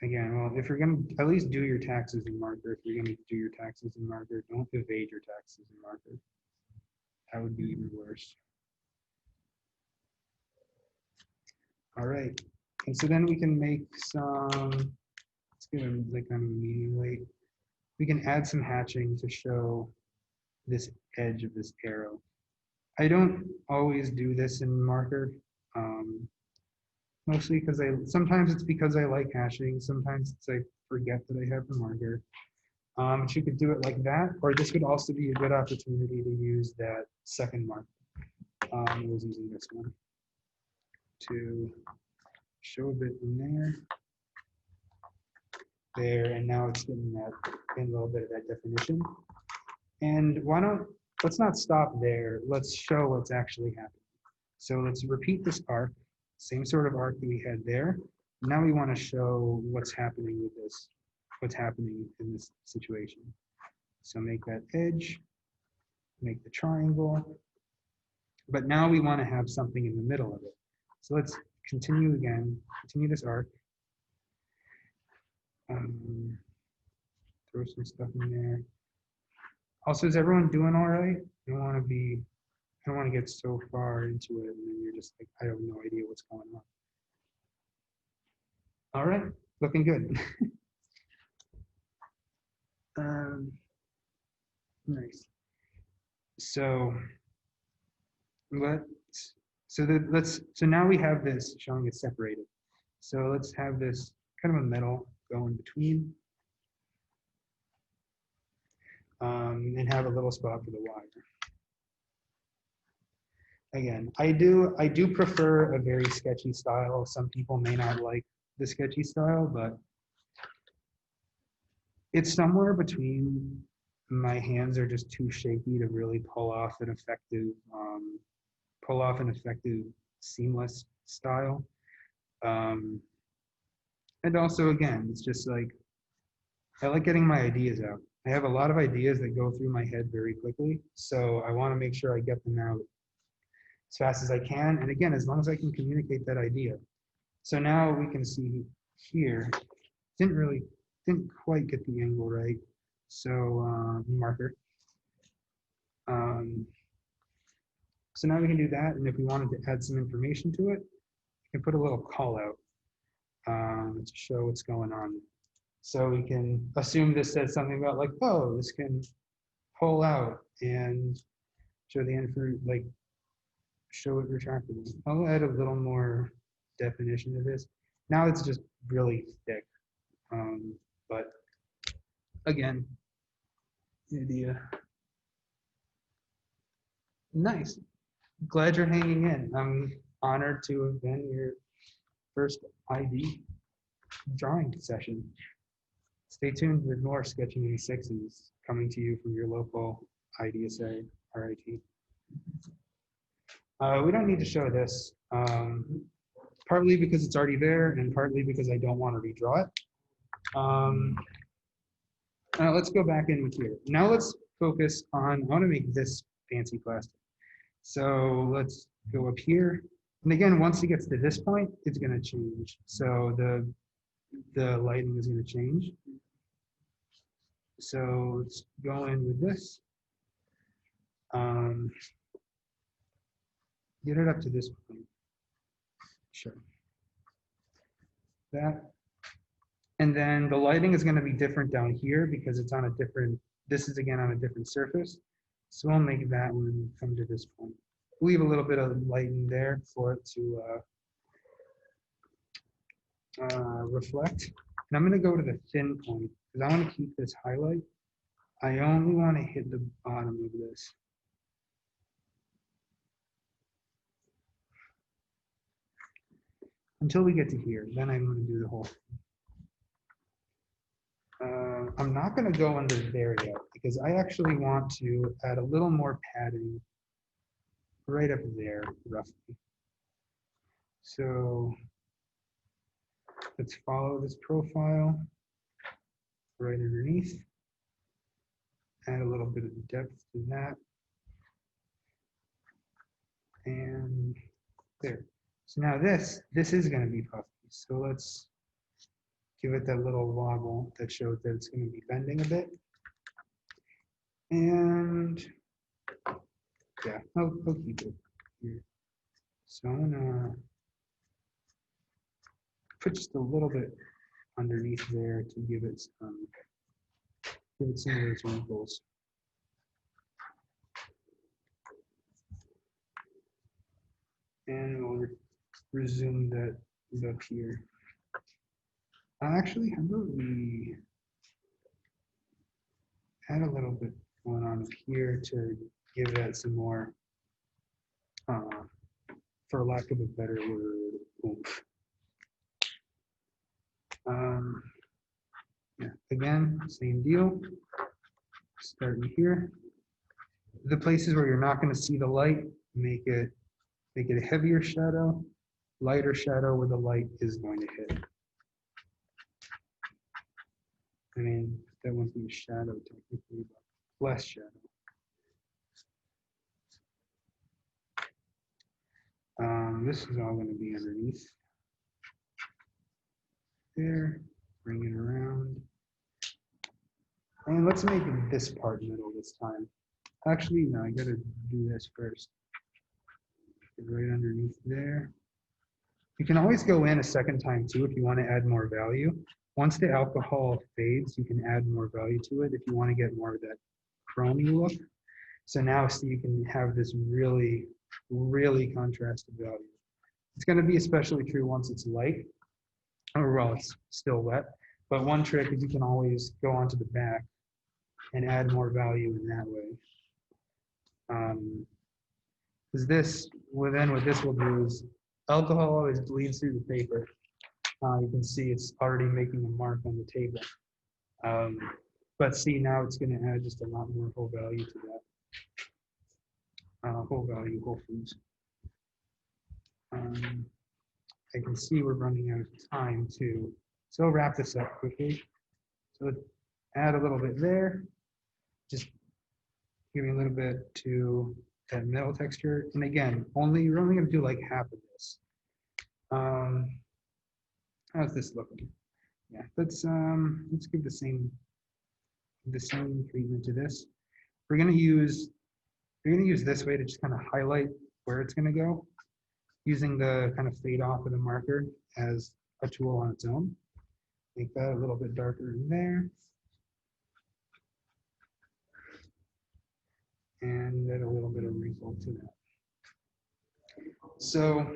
Again, well, if you're gonna at least do your taxes in marker, if you're gonna do your taxes in marker, don't evade your taxes in marker. That would be even worse. All right, and so then we can make some, let's give it like kind of a medium weight. We can add some hatching to show this edge of this arrow. I don't always do this in marker, mostly because sometimes it's because I like hashing, sometimes it's I forget that I have the marker. But you could do it like that, or this would also be a good opportunity to use that second marker. I was using this one to show a bit in there, and now it's getting a little bit of that definition. And let's not stop there. Let's show what's actually happening. So let's repeat this arc, same sort of arc that we had there. Now we want to show what's happening with this, what's happening in this situation. So make that edge, make the triangle, but now we want to have something in the middle of it. So let's continue this arc. Throw some stuff in there. Also, is everyone doing all right? I don't want to get so far into it and then you're just like, I have no idea what's going on. All right, looking good. Nice. So now we have this showing it's separated. So let's have this kind of a metal go in between. And have a little spot for the wire. Again, I do prefer a very sketchy style. Some people may not like the sketchy style, but it's somewhere between. My hands are just too shaky to really pull off an effective seamless style. And also, again, it's just like I like getting my ideas out. I have a lot of ideas that go through my head very quickly, so I want to make sure I get them out as fast as I can. And again, as long as I can communicate that idea. So now we can see here, didn't quite get the angle right. So marker. Um, so now we can do that. And if we wanted to add some information to it, we can put a little call out to show what's going on. So we can assume this says something about like, oh, this can pull out and show the end for like, show it retractable. I'll add a little more definition to this. Now it's just really thick. But again, idea. Nice. Glad you're hanging in. I'm honored to have been your first ID drawing session. Stay tuned with more Sketching in the Sixes coming to you from your local IDSA RIT. We don't need to show this, partly because it's already there and partly because I don't want to redraw it. Let's go back in with here. Now let's focus on, I want to make this fancy plastic. So let's go up here. And again, once it gets to this point, it's going to change. So the lighting is going to change. So let's go in with this. Get it up to this point. Sure. That. And then the lighting is going to be different down here because it's on a different, this is again on a different surface. So we'll make that one come to this point. Leave a little bit of lighting there for it to reflect. And I'm going to go to the thin point because I want to keep this highlight. I only want to hit the bottom of this. Until we get to here, then I'm going to do the whole thing. I'm not going to go under there yet because I actually want to add a little more padding right up there, roughly. So let's follow this profile right underneath. Add a little bit of depth to that. And there. So now this is going to be puffy. So let's give it that little wobble that shows that it's going to be bending a bit. And yeah, I'll keep it here. So I'm gonna put just a little bit underneath there to give it some of those wrinkles. And we'll resume that up here. Actually, how about we add a little bit going on here to give that some more, for lack of a better word, oomph. Yeah, again, same deal. Starting here. The places where you're not going to see the light, make it a heavier shadow, lighter shadow where the light is going to hit. I mean, that one's in shadow technically, but less shadow. This is all going to be underneath there. Bring it around. And let's make this part middle this time. Actually, no, I got to do this first. Right underneath there. You can always go in a second time too if you want to add more value. Once the alcohol fades, you can add more value to it if you want to get more of that chromey look. So now see, you can have this really, really contrasted value. It's going to be especially true once it's light, or well, it's still wet. But one trick is you can always go onto the back and add more value in that way. Because this, well, then what this will do is alcohol always bleeds through the paper. You can see it's already making a mark on the table. But see, now it's going to add just a lot more whole value to that. Whole value, whole foods. I can see we're running out of time too. So I'll wrap this up quickly. So add a little bit there, just giving a little bit to that metal texture. And again, you're only gonna do like half of this. How's this looking? Yeah, let's give the same treatment to this. We're gonna use this way to just kind of highlight where it's gonna go, using the kind of fade off of the marker as a tool on its own. Make that a little bit darker in there. And add a little bit of wrinkle to that. So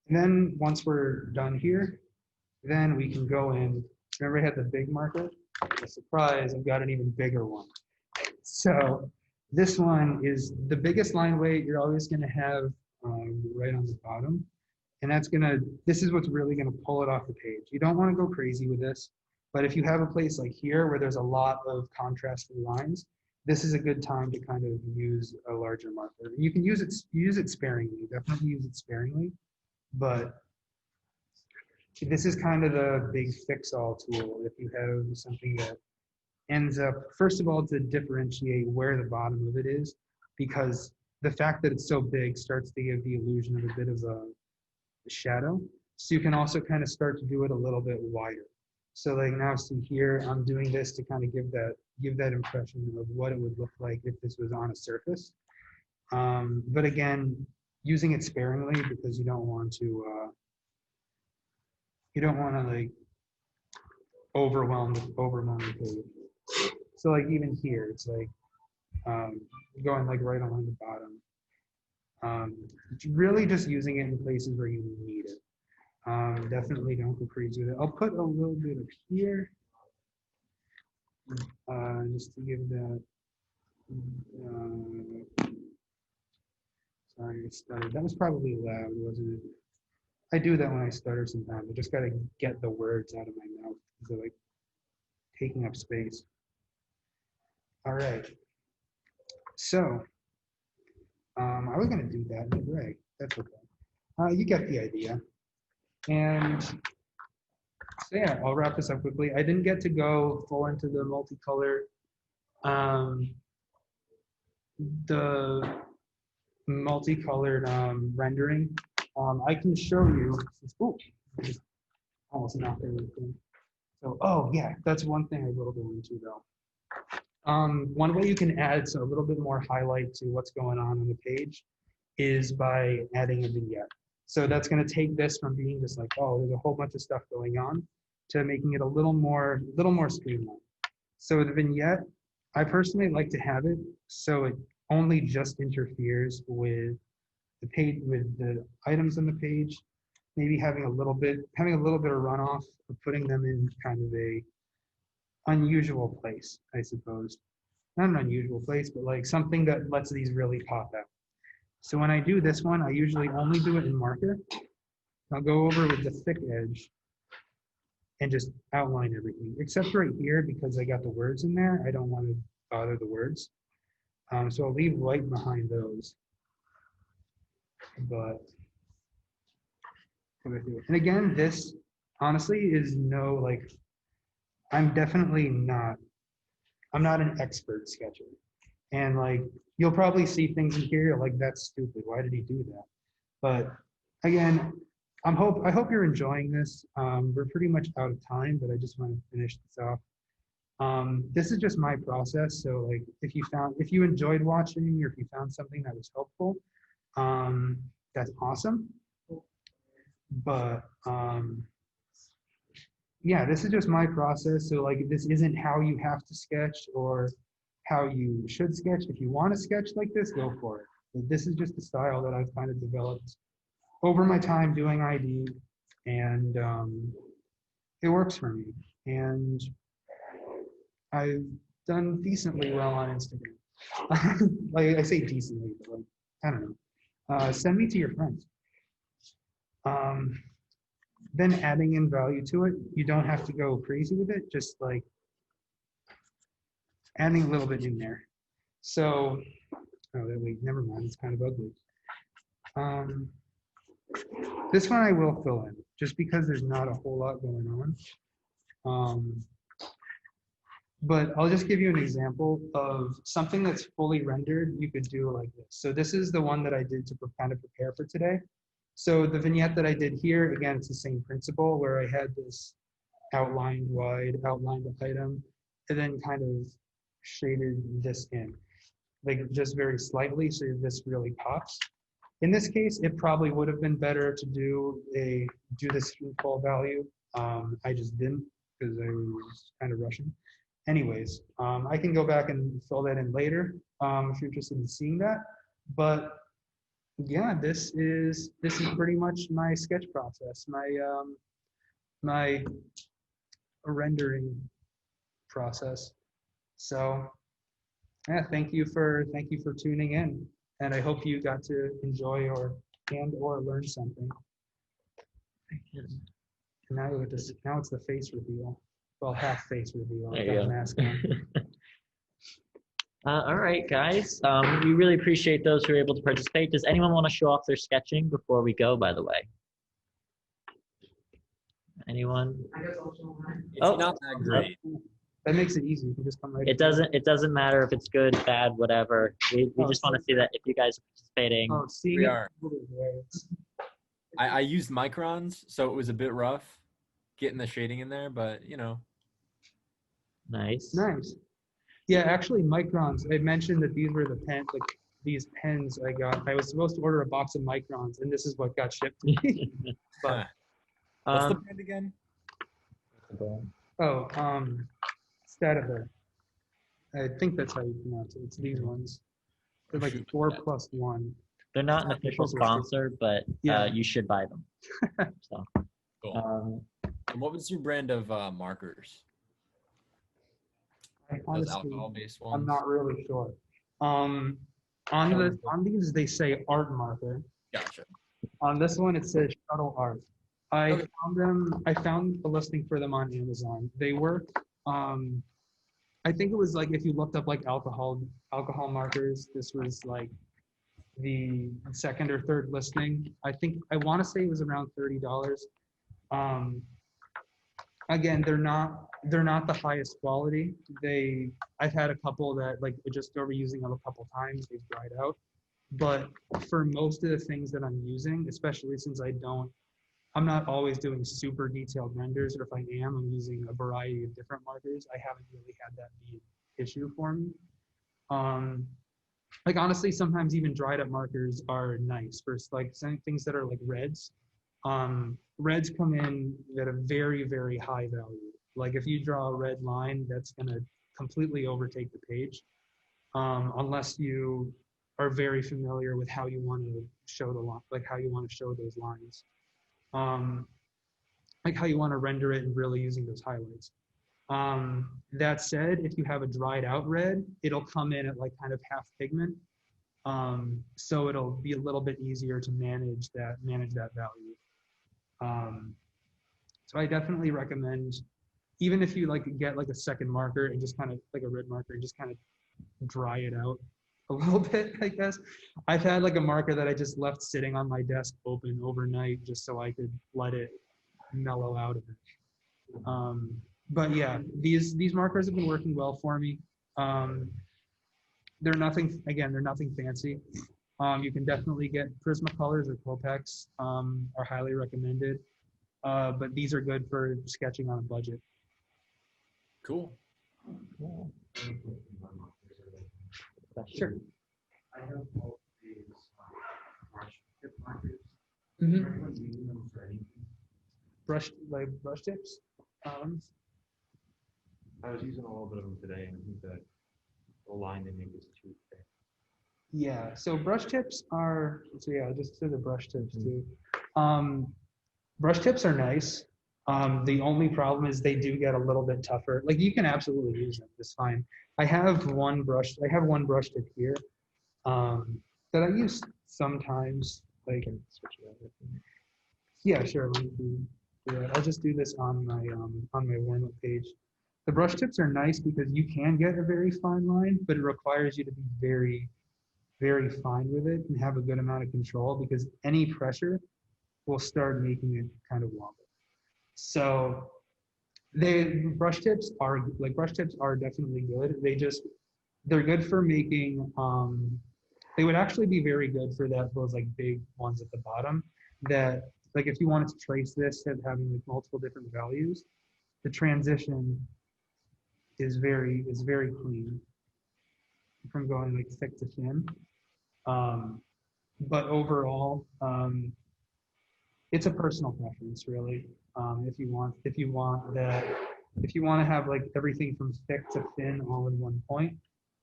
then once we're done here, then we can go in. Remember I had the big marker? A surprise, I've got an even bigger one. So this one is the biggest line weight you're always gonna have right on the bottom. And this is what's really gonna pull it off the page. You don't wanna go crazy with this, but if you have a place like here where there's a lot of contrasting lines, this is a good time to kind of use a larger marker. You can use it sparingly, definitely use it sparingly, but this is kind of the big fix-all tool if you have something that ends up, first of all, to differentiate where the bottom of it is, because the fact that it's so big starts to give the illusion of a bit of a shadow. So you can also kind of start to do it a little bit wider. So like now see here, I'm doing this to kind of give that impression of what it would look like if this was on a surface. But again, using it sparingly because you don't want to like overwhelm the page. So like even here, it's like going like right along the bottom. It's really just using it in places where you need it. Definitely don't go crazy with it. I'll put a little bit of here, just to give that. Sorry, I stuttered. That was probably loud, wasn't it? I do that when I stutter sometimes. I just gotta get the words out of my mouth because they're like taking up space. All right. So I was gonna do that in the gray. That's okay. You get the idea. And so yeah, I'll wrap this up quickly. I didn't get to go full into the multicolor, rendering. I can show you. Ooh, I just almost knocked everything. So, oh yeah, that's one thing I will go into though. One way you can add a little bit more highlight to what's going on the page is by adding a vignette. So that's going to take this from being just like, oh, there's a whole bunch of stuff going on, to making it a little more streamlined. So the vignette, I personally like to have it so it only just interferes with the page, with the items on the page. Maybe having a little bit of runoff, or putting them in kind of a unusual place, I suppose. Not an unusual place, but like something that lets these really pop out. So when I do this one, I usually only do it in marker. I'll go over with the thick edge and just outline everything, except right here, because I got the words in there. I don't want to bother the words. So I'll leave white behind those. But, and again, this honestly is no, like, I'm not an expert sketcher. And like, you'll probably see things in here, you're like, that's stupid. Why did he do that? But again, I hope you're enjoying this. We're pretty much out of time, but I just want to finish this off. This is just my process. So like, if you enjoyed watching, or if you found something that was helpful, that's awesome. But yeah, this is just my process. So like, this isn't how you have to sketch or how you should sketch. If you want to sketch like this, go for it. But this is just the style that I've kind of developed over my time doing ID, and it works for me. And I've done decently well on Instagram. Like, I say decently, but like, I don't know. Send me to your friends. Then adding in value to it, you don't have to go crazy with it, just like adding a little bit in there. So, oh, wait, never mind, it's kind of ugly. This one I will fill in, just because there's not a whole lot going on. But I'll just give you an example of something that's fully rendered. You could do like this. So this is the one that I did to kind of prepare for today. So the vignette that I did here, again, it's the same principle where I had this outlined wide, outlined the item, and then kind of shaded this in, like just very slightly, so this really pops. In this case, it probably would have been better to do this full value. I just didn't because I was kind of rushing. Anyways, I can go back and fill that in later if you're interested in seeing that. But yeah, this is pretty much my sketch process, my rendering process. So yeah, thank you for tuning in, and I hope you got to enjoy or learn something. And now it's the face reveal. Well, half face reveal. There you go. Mask on. All right, guys. We really appreciate those who are able to participate. Does anyone want to show off their sketching before we go, by the way? Anyone? It's not that great. That makes it easy. You can just come right. It doesn't matter if it's good, bad, whatever. We just want to see that if you guys are participating. Oh, see, We are. I used microns, so it was a bit rough getting the shading in there, but you know. Nice. Nice. Yeah, actually, microns. I mentioned that these were the these pens I got. I was supposed to order a box of microns, and this is what got shipped to me. But What's the brand again? Stadiver. I think that's how you pronounce it. It's these ones. They're like 4+1. They're not an official sponsor, but Yeah. you should buy them. So, Cool. And what was your brand of markers? Those Honestly, alcohol-based ones? I'm not really sure. On these they say art marker. Gotcha. On this one it says shuttle art. I found a listing for them on Amazon. They work. I think it was like if you looked up like alcohol markers, this was like the second or third listing. I want to say it was around $30. Again, they're not the highest quality. I've had a couple that like just over using them a couple times, they've dried out. But for most of the things that I'm using, especially since I'm not always doing super detailed renders, or if I am, I'm using a variety of different markers. I haven't really had that be an issue for me. Like honestly, sometimes even dried up markers are nice for like some things that are like reds. Reds come in at a very, very high value. Like if you draw a red line, that's gonna completely overtake the page, unless you are very familiar with how you want to show the line, like how you want to show those lines, like how you want to render it and really using those highlights. That said, if you have a dried out red, it'll come in at like kind of half pigment, so it'll be a little bit easier to manage that value. So I definitely recommend, even if you like get like a second marker and just kind of like a red marker and just kind of dry it out a little bit, I guess. I've had like a marker that I just left sitting on my desk open overnight just so I could let it mellow out a bit. But yeah, these markers have been working well for me. They're nothing fancy. You can definitely get Prismacolors or Copex, are highly recommended. But these are good for sketching on a budget. Cool. Sure. I have all these brush tip markers. Mm-hmm. Brush tips. I was using a little bit of them today, and I think that the line they make is too thick. Yeah. So brush tips are. So yeah, just to the brush tips too. Brush tips are nice. The only problem is they do get a little bit tougher. Like you can absolutely use them, it's fine. I have one brush tip here that I use sometimes. Like, yeah, sure. I'll just do this on my warm-up page. The brush tips are nice because you can get a very fine line, but it requires you to be very, very fine with it and have a good amount of control, because any pressure will start making it kind of wobble. So Brush tips are definitely good. They're good for making, they would actually be very good for those like big ones at the bottom that, like, if you wanted to trace this as having like multiple different values, the transition is very clean from going like thick to thin. But overall, it's a personal preference, really. If you want to have like everything from thick to thin all in one point,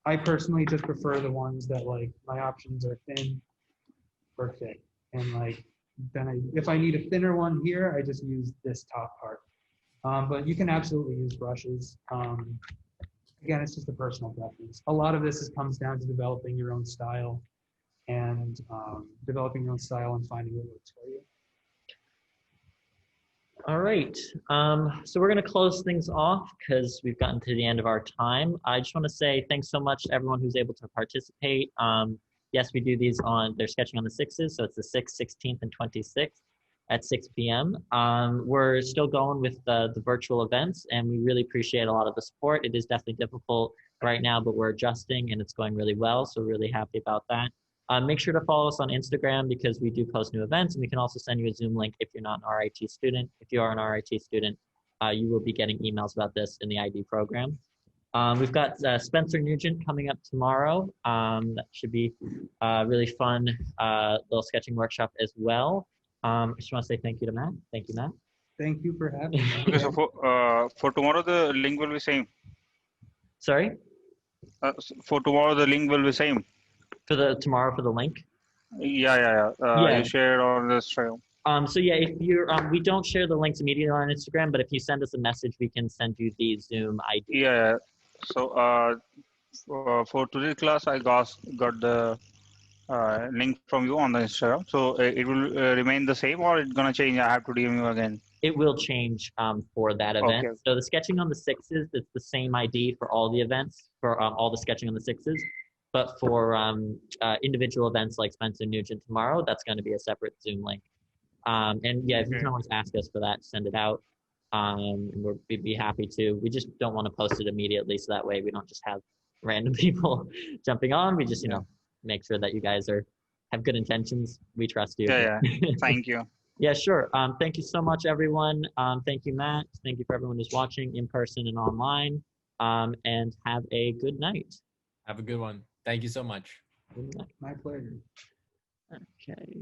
I personally just prefer the ones that, like, my options are thin or thick, and like if I need a thinner one here, I just use this top part. But you can absolutely use brushes. Again, it's just a personal preference. A lot of this comes down to developing your own style and finding what works for you. All right. So we're going to close things off because we've gotten to the end of our time. I just want to say thanks so much to everyone who's able to participate. Yes, we do these they're sketching on the 6s, so it's the 6th, 16th, and 26th at 6 p.m. We're still going with the virtual events, and we really appreciate a lot of the support. It is definitely difficult right now, but we're adjusting, and it's going really well, so we're really happy about that. Make sure to follow us on Instagram because we do post new events, and we can also send you a Zoom link if you're not an RIT student. If you are an RIT student, you will be getting emails about this in the ID program. We've got Spencer Nugent coming up tomorrow. That should be a really fun little sketching workshop as well. I just want to say thank you to Matt. Thank you, Matt. Thank you for having me. Okay, so for tomorrow the link will be same. Sorry? For tomorrow the link will be same. For tomorrow for the link? Yeah. You share on this trail. So yeah, if you're, we don't share the links immediately on Instagram, but if you send us a message, we can send you the Zoom ID. Yeah. So for today's class, I got the link from you on the Instagram. So it will remain the same, or it's gonna change? I have to DM you again. It will change for that event. Okay. So the sketching on the 6s, it's the same ID for all the events, for all the sketching on the 6s. But for individual events like Spencer Nugent tomorrow, that's going to be a separate Zoom link. And yeah, you can always ask us for that, send it out. And we'd be happy to. We just don't want to post it immediately, so that way we don't just have random people jumping on. We just, make sure that you guys have good intentions. We trust you. Yeah. Thank you. Yeah, sure. Thank you so much, everyone. Thank you, Matt. Thank you for everyone who's watching in person and online. And have a good night. Have a good one. Thank you so much. Good night. My pleasure. Okay.